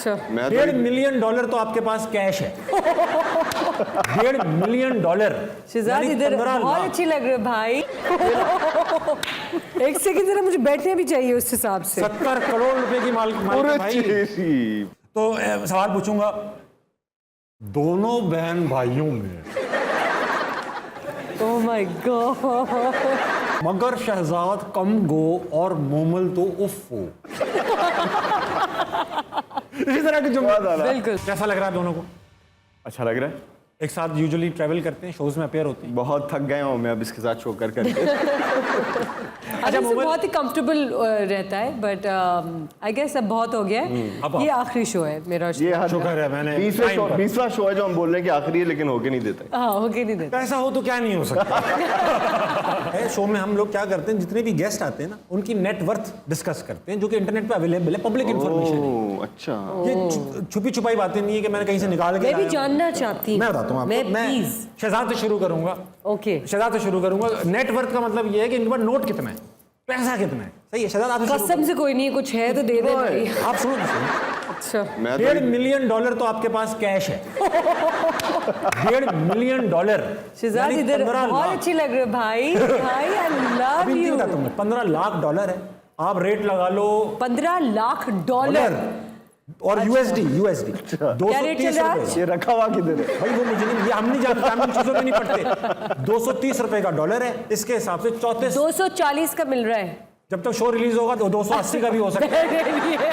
अच्छा, $1.5 मिलियन तो आपके पास कैश है। $1.5 मिलियन। शहजाद इधर बहुत अच्छी लग रहे हो भाई। एक सेकंड जरा, मुझे बैठने भी चाहिए उस हिसाब से। 70 करोड़ रुपए की माल भाई। तो सवाल पूछूंगा, दोनों बहन भाइयों में ओह माय गॉड, मगर शहजाद कम गो और मोमल तो उफ़ो। इसी तरह के जुमले। बिल्कुल। कैसा लग रहा है दोनों को? अच्छा लग रहा है। एक साथ यूजुअली ट्रैवल करते हैं, शोज में अपेयर होते हैं। बहुत थक गया हूँ मैं अब इसके साथ शो कर करके। अच्छा, बहुत ही कंफर्टेबल रहता है, बट आई गेस अब बहुत हो गया है। ये आखिरी शो है मेरा। ये शुक्र है मैंने 20वां शो है जो हम बोल रहे हैं कि आखिरी है, लेकिन होके नहीं देता। हाँ, होके नहीं देता। ऐसा हो तो क्या नहीं हो सकता। शो में हम लोग क्या करते हैं, जितने भी गेस्ट आते हैं ना, उनकी नेटवर्थ डिस्कस करते हैं, जो कि इंटरनेट पे अवेलेबल है, पब्लिक इन्फॉर्मेशन है। अच्छा, ये छुपी छुपाई बातें नहीं है कि मैंने कहीं से निकाल के मैं भी जानना चाहती हूँ। मैं बताता हूँ आपको। मैं शहजाद से शुरू करूंगा। ओके, शहजाद से शुरू करूंगा। नेटवर्थ का मतलब ये है कि इनके पास नोट कितना है, पैसा कितना है। सही है शहजाद, आप कसम से कोई नहीं, कुछ है तो दे दे भाई। आप सुनो तो सही। अच्छा, $1.5 मिलियन तो आपके पास कैश है। $1.5 मिलियन। शहजाद इधर बहुत अच्छी लग रहे हो भाई। भाई आई लव यू। $15 लाख है। आप रेट लगा लो $15 लाख और यूएसडी क्या रेट चल रहा है? ये रखा हुआ किधर है भाई? वो मुझे नहीं, ये हम नहीं जानते, हम इन चीजों में नहीं पढ़ते। $230 का डॉलर है। इसके हिसाब से 240 का मिल रहा है। जब तक शो रिलीज होगा तो 280 का भी हो सकता है।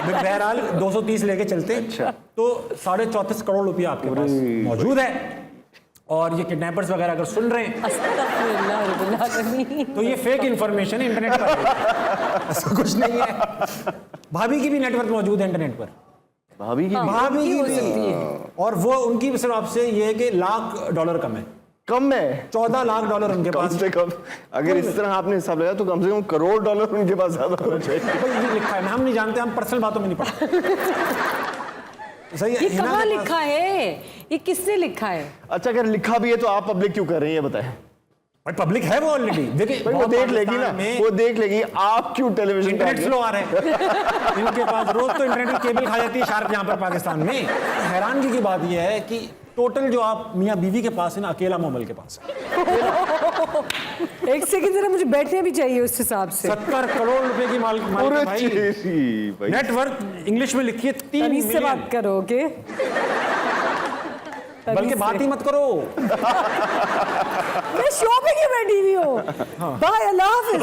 बहरहाल 230 लेके चलते। अच्छा। तो 34.5 करोड़ रुपया आपके पास मौजूद है। और ये किडनैपर्स वगैरह अगर सुन रहे हैं तो ये फेक इंफॉर्मेशन है इंटरनेट पर। ऐसा कुछ नहीं है। भाभी की भी नेटवर्क मौजूद है इंटरनेट पर। भाभी की हो सकती है। और वो उनकी सिर्फ आपसे ये है कि $1 लाख कम है। कम है $14 लाख उनके कम पास। से कम। अगर इस तरह आपने हिसाब लगाया तो कम से कम $1 करोड़ उनके पास ज्यादा होना चाहिए। ये लिखा है, हम नहीं जानते, हम पर्सनल बातों में नहीं पढ़ते। सही है। ये कहाँ लिखा है? ये किसने लिखा है? अच्छा, अगर लिखा भी है तो आप पब्लिक क्यों कर रहे हैं, ये बताएं। भाई पब्लिक है वो ऑलरेडी। देखिए वो देख लेगी ना, वो देख लेगी। आप क्यों टेलीविजन इंटरनेट स्लो आ रहे हैं इनके पास। रोज तो इंटरनेट की केबल खा जाती है शार्प यहाँ पर पाकिस्तान में। हैरानगी की बात यह है कि टोटल जो आप मियाँ बीवी के पास है ना, अकेला मोबाइल के पास है। एक सेकंड जरा, मुझे बैठने भी चाहिए उस हिसाब से। 70 करोड़ रुपए की माल भाई। नेटवर्क इंग्लिश में लिखिए 3 तमीज से बात करो, ओके? बल्कि बात ही मत करो। मैं शो पे क्यों बैठी हुई हूँ? बाय, अल्लाह हाफिज।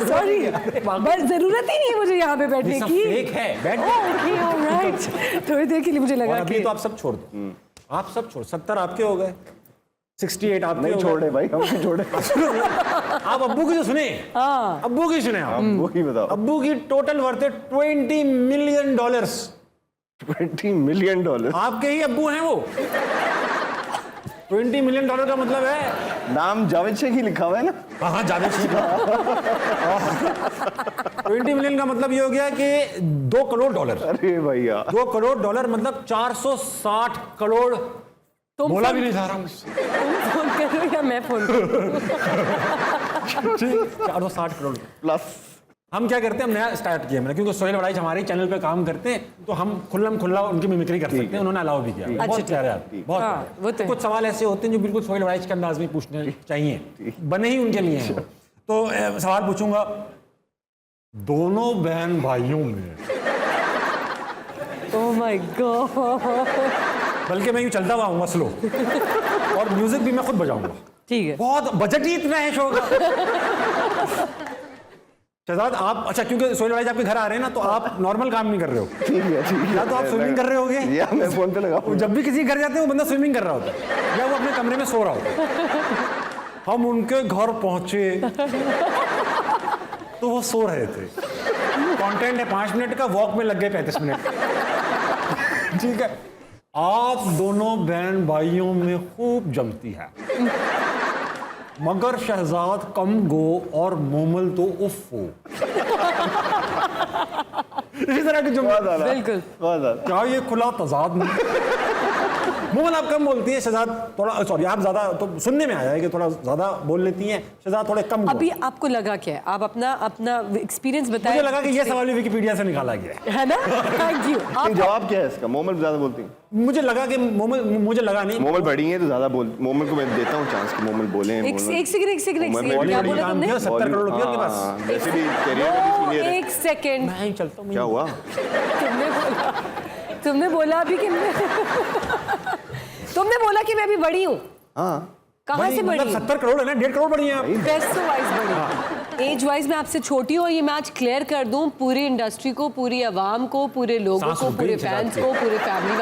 सॉरी, बस जरूरत ही नहीं है मुझे यहाँ पे बैठने की। फेक है, बैठ ओके, ऑलराइट। थोड़ी देर के लिए मुझे लगा और अभी कि तो आप सब छोड़ दो। आप सब छोड़, 70 आपके हो गए, 68 आपके नहीं हो छोड़े भाई, हम नहीं छोड़े। आप अब्बू की तो सुने। हाँ, अब्बू की सुने आप। वो ही बताओ। अब्बू की टोटल वर्थ है $20 मिलियन। $20 मिलियन। आपके ही अब्बू हैं वो। $20 मिलियन का मतलब है। नाम जावेद शेख ही लिखा हुआ है ना? हाँ, जावेद शेख। 20 मिलियन का मतलब ये हो गया कि $2 करोड़। अरे भैया, $2 करोड़ मतलब 460 करोड़। तुम बोला फोन- भी नहीं जा रहा हूँ। तुम फोन करो या मैं फोन करूँ? 460 करोड़ प्लस हम क्या करते हैं, हम नया स्टार्ट किया मैंने, क्योंकि सोहेल वड़ाइच हमारे चैनल पे काम करते हैं, तो हम खुल्ला उनकी मिमिक्री कर सकते हैं। उन्होंने अलाउ भी किया। बहुत प्यारे आदमी, बहुत हाँ, प्यारे। वो तो है। कुछ सवाल ऐसे होते हैं जो बिल्कुल सोहेल वड़ाइच के अंदाज में पूछने चाहिए, बने ही उनके लिए हैं वो। तो सवाल पूछूंगा, दोनों बहन भाइयों में, ओह माय गॉड, बल्कि मैं यूं चलता हुआ आऊंगा स्लो, और म्यूजिक भी मैं खुद बजाऊंगा। ठीक है। बहुत बजट ही इतना है शो का। शहजाद आप, अच्छा क्योंकि सोहेल वड़ाइच आपके घर आ रहे हैं ना, तो आप नॉर्मल काम नहीं कर रहे हो। ठीक है। या तो आप स्विमिंग कर रहे होगे, या मैं फोन पे लगा। जब भी किसी के घर जाते हैं वो बंदा स्विमिंग कर रहा होता है, या वो अपने कमरे में सो रहा होता है। हम उनके घर पहुंचे तो वो सो रहे थे। कंटेंट है 5 मिनट का, वॉक में लग गए 35 मिनट। ठीक है। आप दोनों बहन भाइयों में खूब जमती है, मगर शहजाद कम गो और मोमल तो उफ़ो। इसी तरह के जुमले। बहुत ज्यादा, बिल्कुल। बहुत ज्यादा। क्या ये खुला तजाद नहीं? मोमन आप कम बोलती है, शहजाद थोड़ा, सॉरी आप ज्यादा, तो सुनने में आया है कि थोड़ा ज्यादा बोल लेती हैं, शहजाद थोड़े कम। अभी आपको लगा क्या है? आप अपना एक्सपीरियंस बताएं। मुझे लगा कि ये सवाल भी विकिपीडिया से निकाला गया है ना? Thank you. लेकिन जवाब क्या है इसका? मोमल ज्यादा बोलती है। मुझे लगा कि मोमल, मुझे लगा नहीं, मोमल बड़ी है तो ज्यादा बोल, मोमल को मैं देता हूँ चांस कि मोमल बोले। एक सेकंड मोमल क्या बड़ी बोला काम तुमने? किया, 70 करोड़ रुपया के पास। हाँ, वैसे भी करियर में भी सीनियर है। एक सेकंड, मैं ही चलता हूँ। क्या हुआ? तुमने बोला अभी कि तुमने बोला कि मैं अभी बड़ी हूँ। हाँ, कहाँ से बड़ी? 70 करोड़ है ना, 1.5 करोड़ बड़ी है आप। पैसों वाइज बड़ी, एज वाइज मैं आपसे छोटी हूँ। ये मैं आज क्लियर कर दूं पूरी इंडस्ट्री को, पूरी आवाम को, पूरे लोगों सांस को, रुक गई पूरे शहजाद फैंस की। को, पूरे फैमिली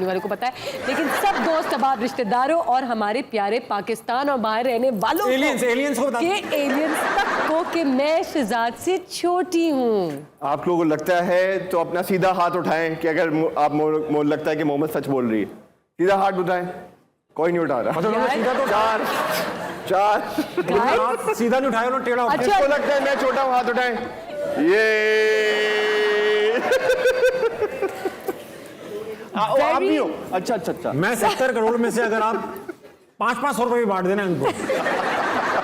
वालों को पता है, लेकिन सब दोस्त अहबाब रिश्तेदारों और हमारे प्यारे पाकिस्तान और बाहर रहने वालों एलियंस को बता दो। के एलियंस तक को कि मैं शहजाद से छोटी हूँ। आप लोगों को लगता है तो अपना सीधा हाथ उठाएं कि अगर आप लगता है कि मोहम्मद सच बोल रही है, सीधा हाथ उठाएं। कोई नहीं उठा रहा। मतलब सीधा तो चार हाथ सीधा नहीं उठाया, उन्होंने टेढ़ा उठाया। अच्छा। इसको लगता है मैं छोटा हूँ, हाथ उठाएं। ये आप भी हो? अच्छा। मैं 70 करोड़ में से अगर आप 500 रुपए भी बांट देना इनको,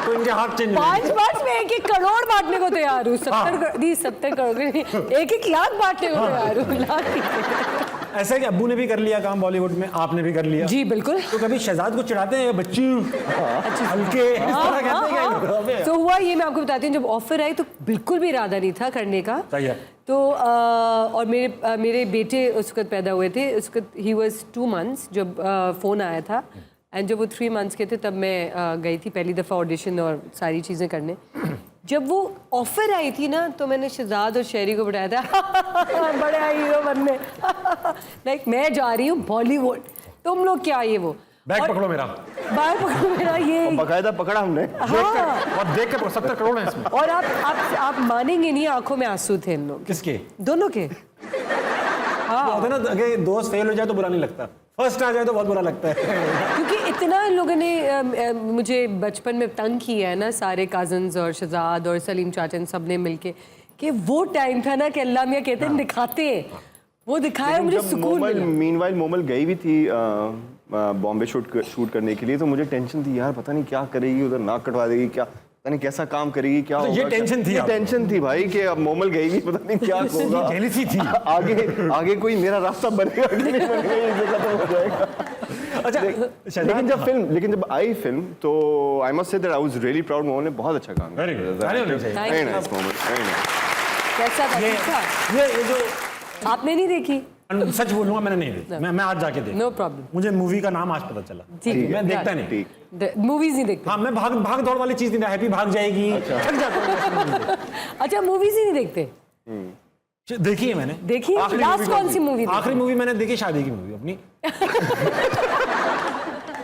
तो इनके हाथ चेंज हो जाएंगे। 5 में 1 करोड़ बांटने को तैयार हूँ। 70 करोड़ नहीं, 1 लाख बांटने को तैयार हूँ। लाख ऐसा कि अब्बू ने भी कर लिया काम बॉलीवुड में, आपने भी कर लिया। जी बिल्कुल। तो कभी शहजाद को चिढ़ाते हैं बच्ची हल्के, इस तरह कहते हैं क्या? तो हुआ ये, मैं आपको बताती हूँ, जब ऑफर आई तो बिल्कुल भी इरादा नहीं था करने का। सही है। तो और मेरे बेटे उस वक्त पैदा हुए थे, उस वक्त ही वाज 2 months जब फ़ोन आया था, एंड जब वो 3 months के थे तब मैं गई थी पहली दफ़ा ऑडिशन और सारी चीज़ें करने। जब वो ऑफर आई थी ना, तो मैंने शहजाद और शेरी को बताया था बड़ा हीरो बनने। लाइक मैं जा रही हूँ बॉलीवुड, तुम लोग क्या ये वो बैग पकड़ो मेरा, बैग पकड़ो मेरा, ये बकायदा पकड़ा हमने। हाँ। और देख के 70 करोड़ है इसमें। और आप मानेंगे नहीं, आंखों में आंसू थे इन लोग किसके? दोनों के। हाँ होता है ना, अगर दोस्त फेल हो जाए तो बुरा नहीं लगता, फर्स्ट आ जाए तो बहुत बुरा लगता है। क्योंकि इतना इन लोगों ने मुझे बचपन में तंग किया है ना, सारे कजन्स और शहजाद और सलीम चाचन सब ने मिलके, कि वो टाइम था ना कि अल्लाह मियाँ कहते हैं दिखाते हैं, वो दिखाया मुझे सुकून मिला। मीनवाइल मोमल गई भी थी बॉम्बे शूट करने के लिए, तो मुझे टेंशन थी यार, पता नहीं क्या करेगी उधर, नाक कटवा देगी क्या, पता नहीं कैसा काम करेगी क्या तो होगा। ये टेंशन थी, ये टेंशन थी भाई कि अब मोमल गई भी, पता नहीं क्या होगा। जेलसी थी। आगे कोई मेरा रास्ता बनेगा कि नहीं बनेगा, ये खत्म हो जाएगा। अच्छा, लेकिन जब आई फिल्म तो I must say that I was really proud. Momal ने बहुत अच्छा काम Very good. ताली होनी चाहिए। Very nice Momal, very nice। कैसा था? ये ठीक था? ये जो आपने नहीं देखी? सच बोलूंगा मैंने नहीं देखी, मैं आज जाके देखा। No problem. मुझे मूवी का नाम आज पता चला। ठीक है, मैं देखता नहीं। ठीक। मूवीज नहीं देखते? हाँ, मैं भाग दौड़ वाली चीज नहीं, हैप्पी भाग जाएगी थक जाता हूँ। अच्छा, मूवीज ही नहीं देखते? देखी है मैंने। देखी? आखिरी लास्ट movie कौन कौन सी मूवी? आखिरी मूवी मैंने देखी शादी की मूवी अपनी।